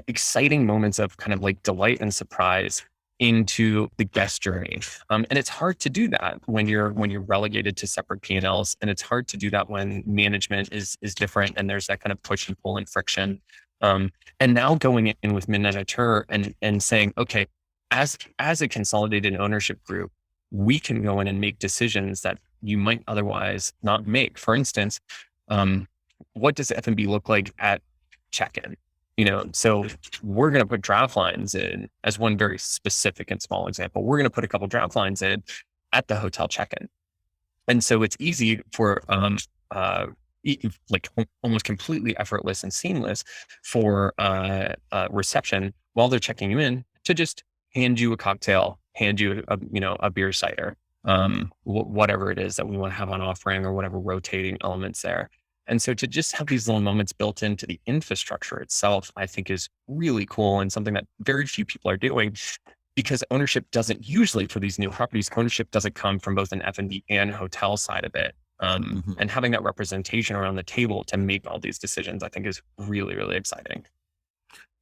exciting moments of kind of like delight and surprise into the guest journey? And it's hard to do that when you're relegated to separate P&Ls, and it's hard to do that when management is different and there's that kind of push and pull and friction. And now going in with Midnight Auteur and saying, okay, as a consolidated ownership group, we can go in and make decisions that you might otherwise not make. For instance, what does F&B look like at check-in? So we're going to put draft lines in as one very specific and small example. We're going to put a couple draft lines in at the hotel check-in. And so it's easy for, like almost completely effortless and seamless for reception while they're checking you in to just hand you a cocktail, hand you a beer cider, whatever it is that we want to have on offering or whatever rotating elements there. And so to just have these little moments built into the infrastructure itself, I think is really cool and something that very few people are doing, because ownership doesn't usually, for these new properties, ownership doesn't come from both an F&B and hotel side of it. And having that representation around the table to make all these decisions, I think is really, really exciting.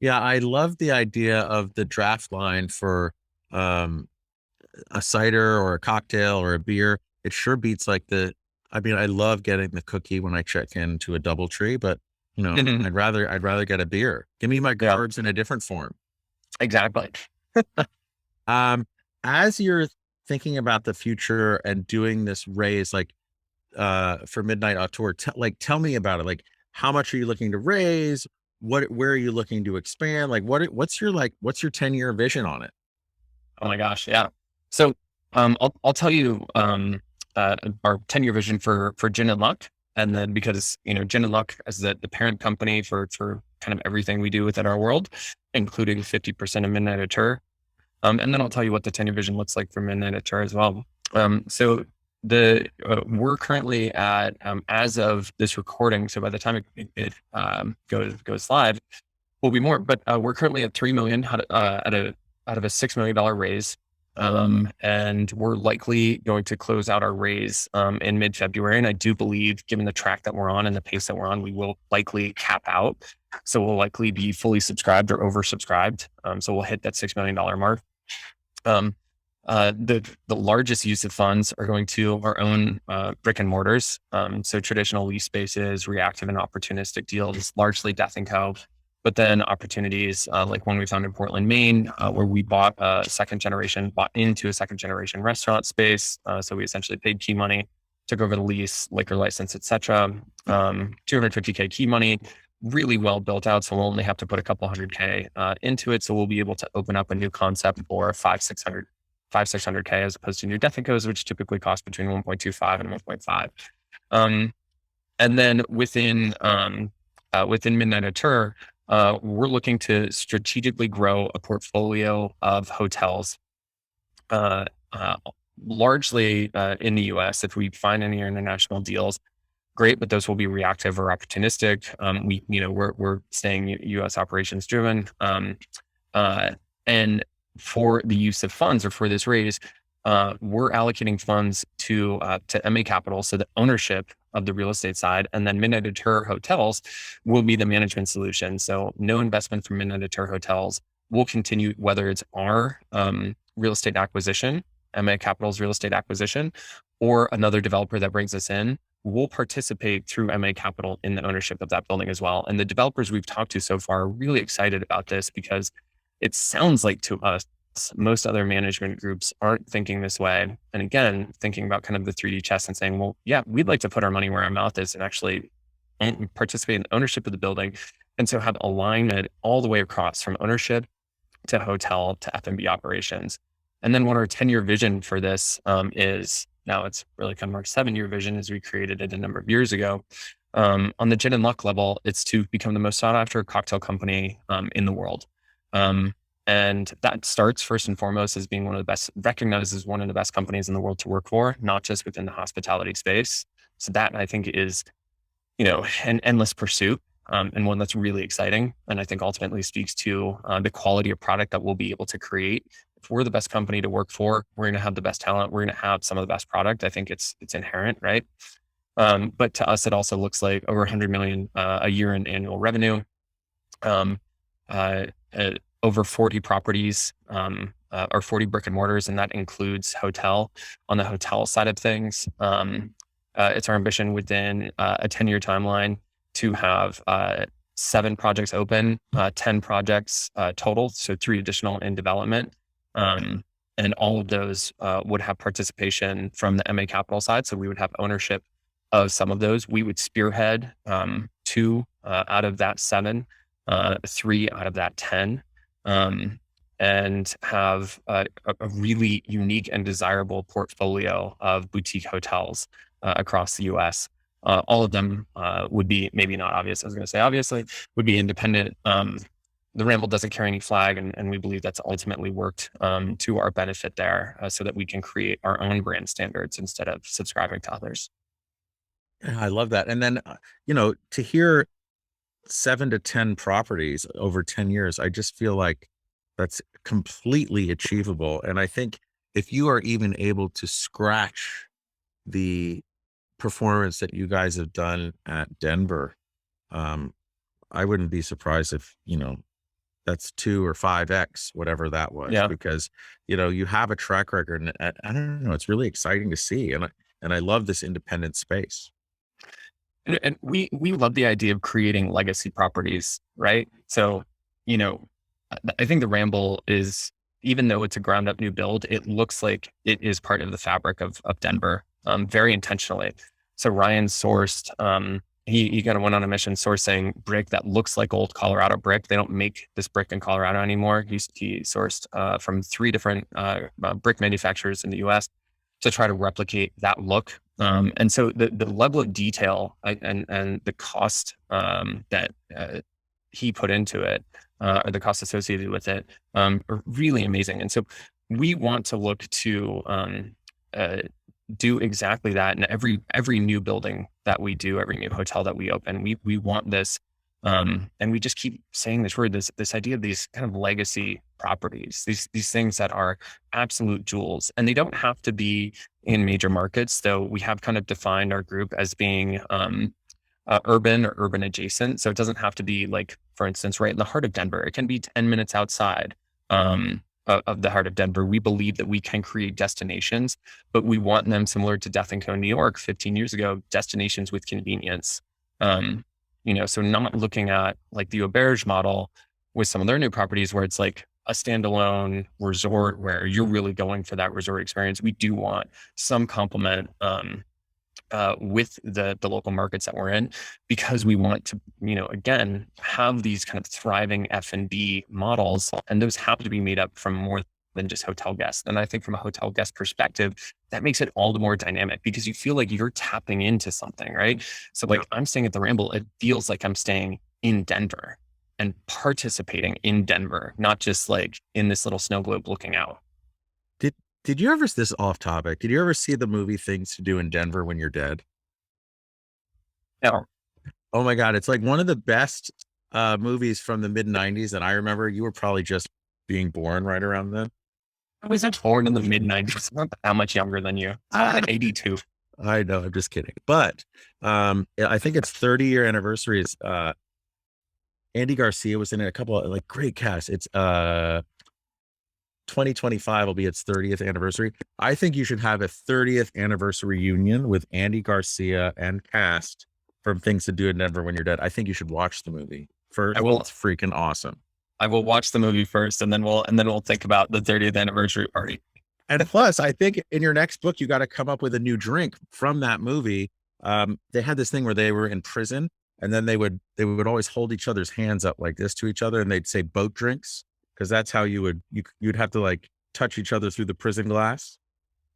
Yeah, I love the idea of the draft line for a cider or a cocktail or a beer. It sure beats like I love getting the cookie when I check into a DoubleTree, but I'd rather get a beer. Give me my carbs in a different form. Exactly. As you're thinking about the future and doing this raise, like for Midnight Auteur, tell me about it. Like, how much are you looking to raise? Where are you looking to expand? Like, what's your 10-year vision on it? Oh my gosh. Yeah. So, I'll tell you, our 10-year vision for Gin and Luck. And then because, Gin and Luck as the parent company for kind of everything we do within our world, including 50% of Midnight Auteur. And then I'll tell you what the 10-year vision looks like for Midnight Auteur as well. So we're currently at, as of this recording, so by the time it goes live, will be more, but we're currently at 3 million out of a $6 million raise. And we're likely going to close out our raise in mid-February. And I do believe, given the track that we're on and the pace that we're on, we will likely cap out. So we'll likely be fully subscribed or oversubscribed. So we'll hit that $6 million mark. The largest use of funds are going to our own brick and mortars. So traditional lease spaces, reactive and opportunistic deals, largely Death & Co. But then opportunities like one we found in Portland, Maine, where we bought into a second generation restaurant space. So we essentially paid key money, took over the lease, liquor license, et cetera. $250K key money, really well built out. So we'll only have to put a couple $100K into it. So we'll be able to open up a new concept for $600K as opposed to new Death & Co's, which typically cost between 1.25 and 1.5. And then within Midnight Auteur, we're looking to strategically grow a portfolio of hotels, uh, uh, largely in the US. If we find any international deals, great, but those will be reactive or opportunistic. We're staying US operations driven. And for the use of funds or for this raise, we're allocating funds to MA Capital, so the ownership of the real estate side, and then Midnight Auteur Hotels will be the management solution. So no investment from Midnight Auteur Hotels. Will continue, whether it's our real estate acquisition, MA Capital's real estate acquisition, or another developer that brings us in. We'll participate through MA Capital in the ownership of that building as well. And the developers we've talked to so far are really excited about this, because it sounds like to us, most other management groups aren't thinking this way. And again, thinking about kind of the 3D chess and saying, well, yeah, we'd like to put our money where our mouth is and actually participate in ownership of the building. And so have alignment all the way across from ownership to hotel to F&B operations. And then what our 10-year vision for this is, now it's really kind of our 7-year vision, as we created it a number of years ago. On the gin and luck level, it's to become the most sought after cocktail company in the world. And that starts first and foremost as being one of the best, recognized as one of the best companies in the world to work for, not just within the hospitality space. So that, I think, is, an endless pursuit, and one that's really exciting. And I think ultimately speaks to the quality of product that we'll be able to create. If we're the best company to work for, we're going to have the best talent. We're going to have some of the best product. I think it's inherent, right? But to us, it also looks like over 100 million a year in annual revenue. Over 40 properties, or 40 brick and mortars, and that includes hotel. On the hotel side of things, it's our ambition within a 10-year timeline to have 7 projects open, 10 projects total, so 3 additional in development. And all of those would have participation from the MA Capital side. So we would have ownership of some of those. We would spearhead 2 out of that 7, 3 out of that 10. And have a really unique and desirable portfolio of boutique hotels across the US. All of them would be, maybe not obvious, I was going to say obviously, would be independent. The Ramble doesn't carry any flag, and we believe that's ultimately worked to our benefit there, so that we can create our own brand standards instead of subscribing to others. I love that. And then, to hear 7 to 10 properties over 10 years, I just feel like that's completely achievable. And I think if you are even able to scratch the performance that you guys have done at Denver, I wouldn't be surprised if, that's 2 or 5x, whatever that was, Yeah. because, you have a track record, and I don't know, it's really exciting to see. And I love this independent space. And we love the idea of creating legacy properties, right? So, I think the Ramble is, even though it's a ground up new build, it looks like it is part of the fabric of Denver, very intentionally. So Ryan sourced, he kind of went on a mission sourcing brick that looks like old Colorado brick. They don't make this brick in Colorado anymore. He sourced from 3 different brick manufacturers in the US to try to replicate that look. And so the level of detail and the cost that he put into it, or the cost associated with it, are really amazing. And so we want to look to do exactly that in every new building that we do, every new hotel that we open. We want this, and we just keep saying this word, this idea of these kind of legacy properties, these things that are absolute jewels. And they don't have to be in major markets, though we have kind of defined our group as being urban or urban adjacent. So it doesn't have to be, like, for instance, right in the heart of Denver. It can be 10 minutes outside of the heart of Denver. We believe that we can create destinations, but we want them similar to Death & Co. New York 15 years ago, destinations with convenience. So not looking at like the Auberge model with some of their new properties where it's like a standalone resort where you're really going for that resort experience. We do want some complement with the local markets that we're in, because we want to, again, have these kind of thriving F&B models, and those have to be made up from more than just hotel guests. And I think from a hotel guest perspective, that makes it all the more dynamic, because you feel like you're tapping into something, right? So like, I'm staying at the Ramble, it feels like I'm staying in Denver. and participating in Denver, not just like in this little snow globe looking out. Did you ever, this off topic, did you ever see the movie Things to Do in Denver When You're Dead? No. Oh my God. It's like one of the best movies from the mid 90s. And I remember you were probably just being born right around then. I was born in the mid 90s. I'm not that much younger than you. I'm 82. I know, I'm just kidding. But I think it's 30-year anniversary. It's Andy Garcia was in it, a couple of like great cast. It's 2025 will be its 30th anniversary. I think you should have a 30th anniversary reunion with Andy Garcia and cast from Things to Do in Denver When You're Dead. I think you should watch the movie first. I will. It's freaking awesome. I will watch the movie first, and then we'll think about the 30th anniversary party. And plus, I think in your next book, you got to come up with a new drink from that movie. They had this thing where they were in prison, and then they would always hold each other's hands up like this to each other, and they'd say boat drinks, because that's how you'd have to like touch each other through the prison glass,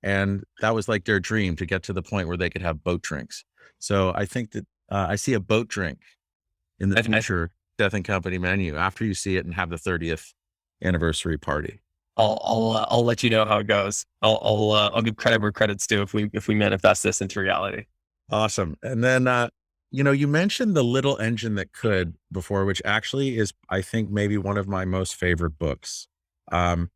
and that was like their dream, to get to the point where they could have boat drinks. So I think that I see a boat drink in the future Death and Company menu after you see it and have the 30th anniversary party. I'll let you know how it goes. I'll give credit where credit's due if we manifest this into reality. Awesome. And then you mentioned The Little Engine That Could before, which actually is, I think, maybe one of my most favorite books. One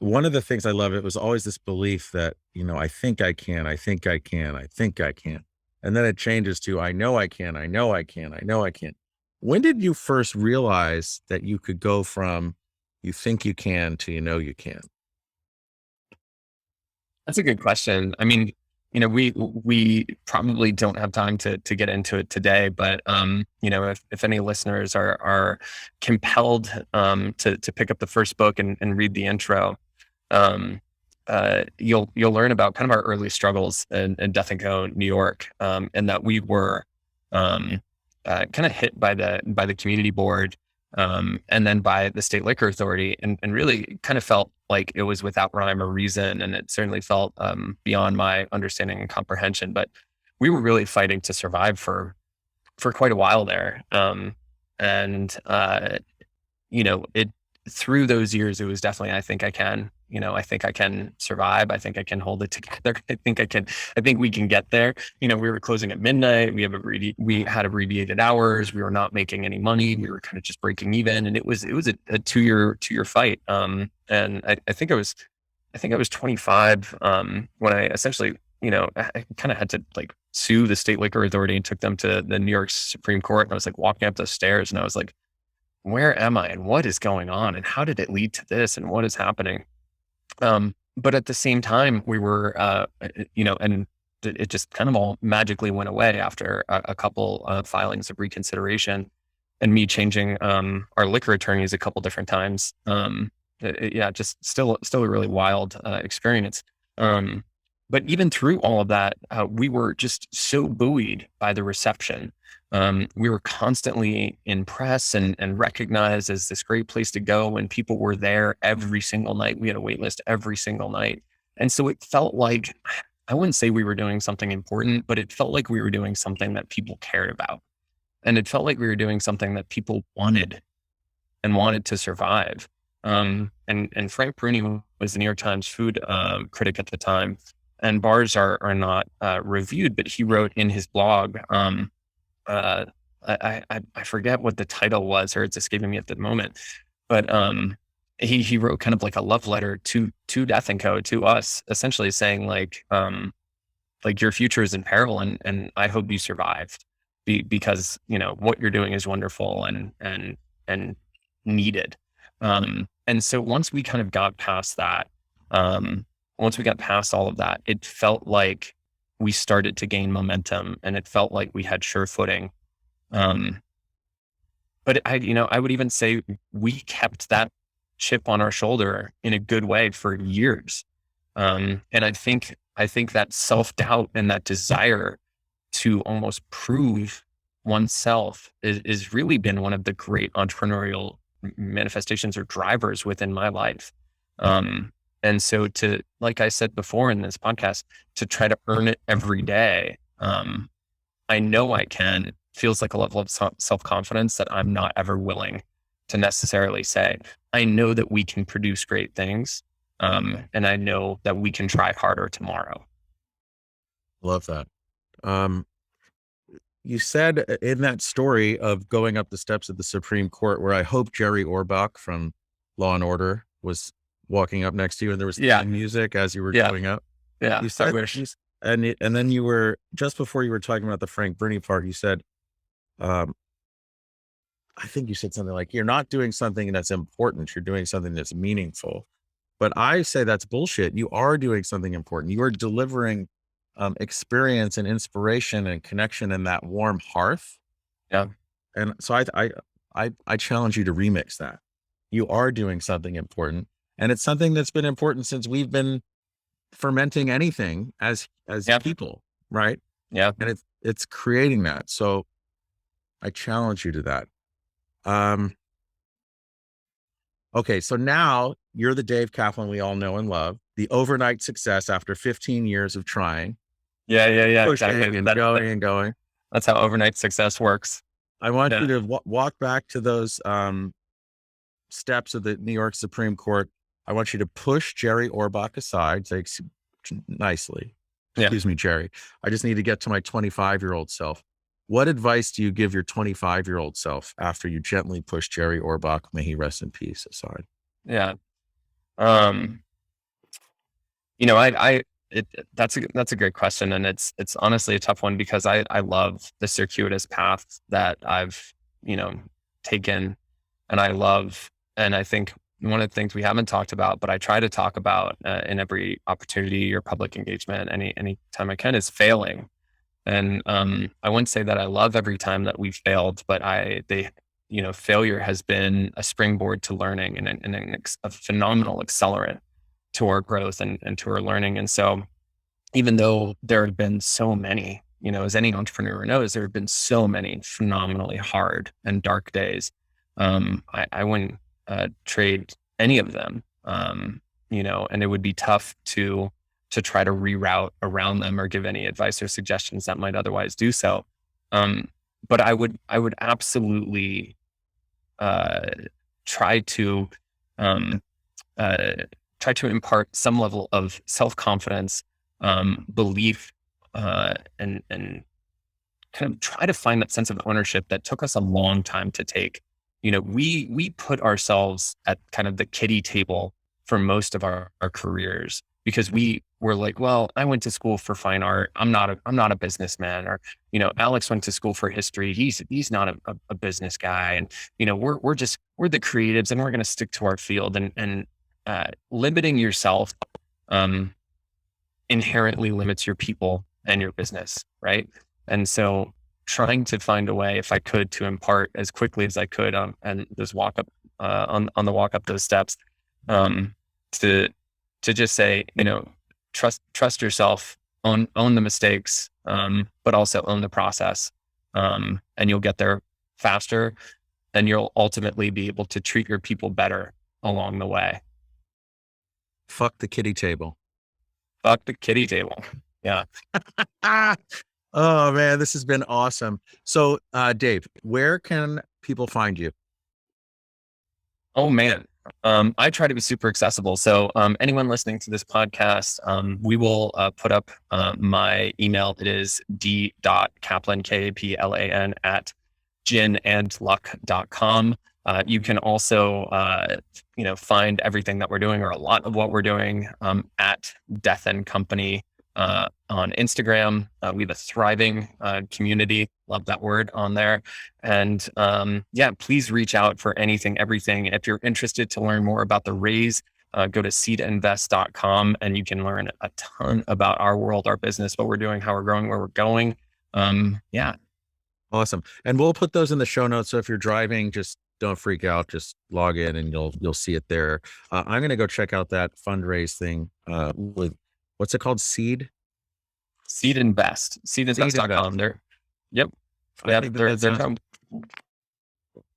of the things I love, it was always this belief that, I think I can, I think I can, I think I can. And then it changes to, I know I can, I know I can, I know I can. When did you first realize that you could go from you think you can to you can? That's a good question. I mean, we probably don't have time to get into it today, but if any listeners are compelled to pick up the first book and read the intro, you'll learn about kind of our early struggles in Death and Co. New York, and that we were kind of hit by the community board, and then by the state liquor authority, and really kind of felt like it was without rhyme or reason. And it certainly felt beyond my understanding and comprehension, but we were really fighting to survive for quite a while there. It through those years, it was definitely, I think I can, I think I can survive. I think I can hold it together. I think we can get there. We were closing at midnight. We had abbreviated hours. We were not making any money. We were kind of just breaking even. And it was a two-year fight. And I think I was 25, when I essentially, I kind of had to like sue the state liquor authority and took them to the New York Supreme Court. And I was like walking up the stairs and I was like, where am I and what is going on? And how did it lead to this? And what is happening? But at the same time, we were, and it just kind of all magically went away after a couple of filings of reconsideration and me changing our liquor attorneys a couple different times. Just still a really wild experience. But even through all of that, we were just so buoyed by the reception. We were constantly in press and recognized as this great place to go, and people were there every single night. We had a wait list every single night. And so it felt like, I wouldn't say we were doing something important, but it felt like we were doing something that people cared about. And it felt like we were doing something that people wanted to survive. And Frank Bruni was the New York Times food critic at the time. And bars are not reviewed, but he wrote in his blog, I forget what the title was, or it's escaping me at the moment, but he wrote kind of like a love letter to Death and Co., to us, essentially saying like your future is in peril, and I hope you survived because what you're doing is wonderful and needed. And so once we kind of got past that, once we got past all of that, it felt like we started to gain momentum, and it felt like we had sure footing. But I would even say we kept that chip on our shoulder in a good way for years. And I think that self-doubt and that desire to almost prove oneself is really been one of the great entrepreneurial manifestations or drivers within my life. And so to, like I said before in this podcast, to try to earn it every day, I know I can, feels like a level of self-confidence that I'm not ever willing to necessarily say, I know that we can produce great things. And I know that we can try harder tomorrow. Love that. You said in that story of going up the steps of the Supreme Court, where I hope Jerry Orbach from Law and Order was walking up next to you, and there was music as you were going up. Yeah, you said, I wish. And then you were, just before you were talking about the Frank Bruni part, you said, I think you said something like, you're not doing something that's important, you're doing something that's meaningful. But I say that's bullshit. You are doing something important. You are delivering experience and inspiration and connection in that warm hearth. Yeah. And so I challenge you to remix that. You are doing something important, and it's something that's been important since we've been fermenting anything as people, right? Yeah. And it's creating that. So I challenge you to that. Okay. So now you're the Dave Kaplan we all know and love, the overnight success after 15 years of trying. Yeah. Pushing Exactly. and going. That's how overnight success works. I want you to walk back to those steps of the New York Supreme Court. I want you to push Jerry Orbach aside, say nicely, excuse me, Jerry, I just need to get to my 25-year-old self. What advice do you give your 25-year-old self after you gently push Jerry Orbach, may he rest in peace, aside? Yeah. That's a great question. And it's honestly a tough one, because I love the circuitous path that I've, taken, and I think one of the things we haven't talked about, but I try to talk about in every opportunity or public engagement, any time I can, is failing. And I wouldn't say that I love every time that we've failed, but failure has been a springboard to learning and a phenomenal accelerant to our growth and to our learning. And so even though there have been so many, as any entrepreneur knows, there have been so many phenomenally hard and dark days. I wouldn't trade any of them, and it would be tough to try to reroute around them or give any advice or suggestions that might otherwise do so. But I would absolutely try to impart some level of self-confidence, belief, and kind of try to find that sense of ownership that took us a long time to take. We put ourselves at kind of the kiddie table for most of our careers, because we were like, well, I went to school for fine art. I'm not a businessman. Or, Alex went to school for history. He's not a business guy. And, we're the creatives, and we're going to stick to our field. And limiting yourself inherently limits your people and your business, right? And so trying to find a way, if I could, to impart as quickly as I could and this walk up on the walk up those steps, to just say, trust yourself, own the mistakes, but also own the process, and you'll get there faster, and you'll ultimately be able to treat your people better along the way. Fuck the kiddie table. Fuck the kiddie table. Yeah. Oh man, this has been awesome. So, Dave, where can people find you? Oh man. I try to be super accessible. So, anyone listening to this podcast, we will put up my email. It is d.kaplan, Kaplan, at ginandluck.com. You can also, find everything that we're doing, or a lot of what we're doing, at Death and Company on Instagram. We have a thriving community. Love that word on there. And please reach out for anything, everything. If you're interested to learn more about the raise, go to SeedInvest.com, and you can learn a ton about our world, our business, what we're doing, how we're growing, where we're going. Awesome. And we'll put those in the show notes. So if you're driving, just don't freak out. Just log in and you'll see it there. I'm going to go check out that fundraise thing with, what's it called? SeedInvest. SeedInvest.com. Yep.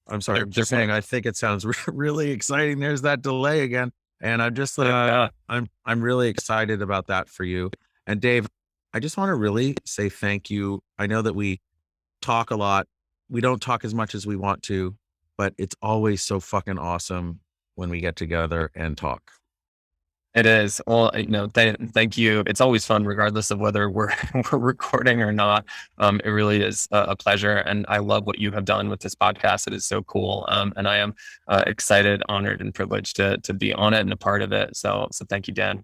I'm sorry. I'm just saying, I think it sounds really exciting. There's that delay again. And I'm just like, I'm really excited about that for you. And Dave, I just want to really say thank you. I know that we talk a lot. We don't talk as much as we want to. but it's always so fucking awesome when we get together and talk. It is. Well, thank you. It's always fun, regardless of whether we're we're recording or not. It really is a pleasure, and I love what you have done with this podcast. It is so cool, and I am excited, honored, and privileged to be on it and a part of it. So thank you, Dan.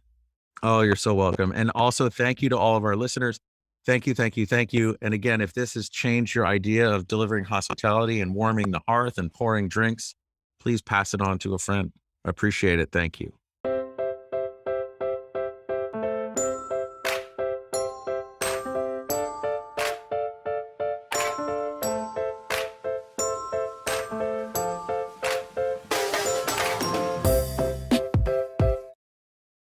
Oh, you're so welcome. And also thank you to all of our listeners. Thank you, thank you, thank you. And again, if this has changed your idea of delivering hospitality and warming the hearth and pouring drinks, please pass it on to a friend. I appreciate it. Thank you.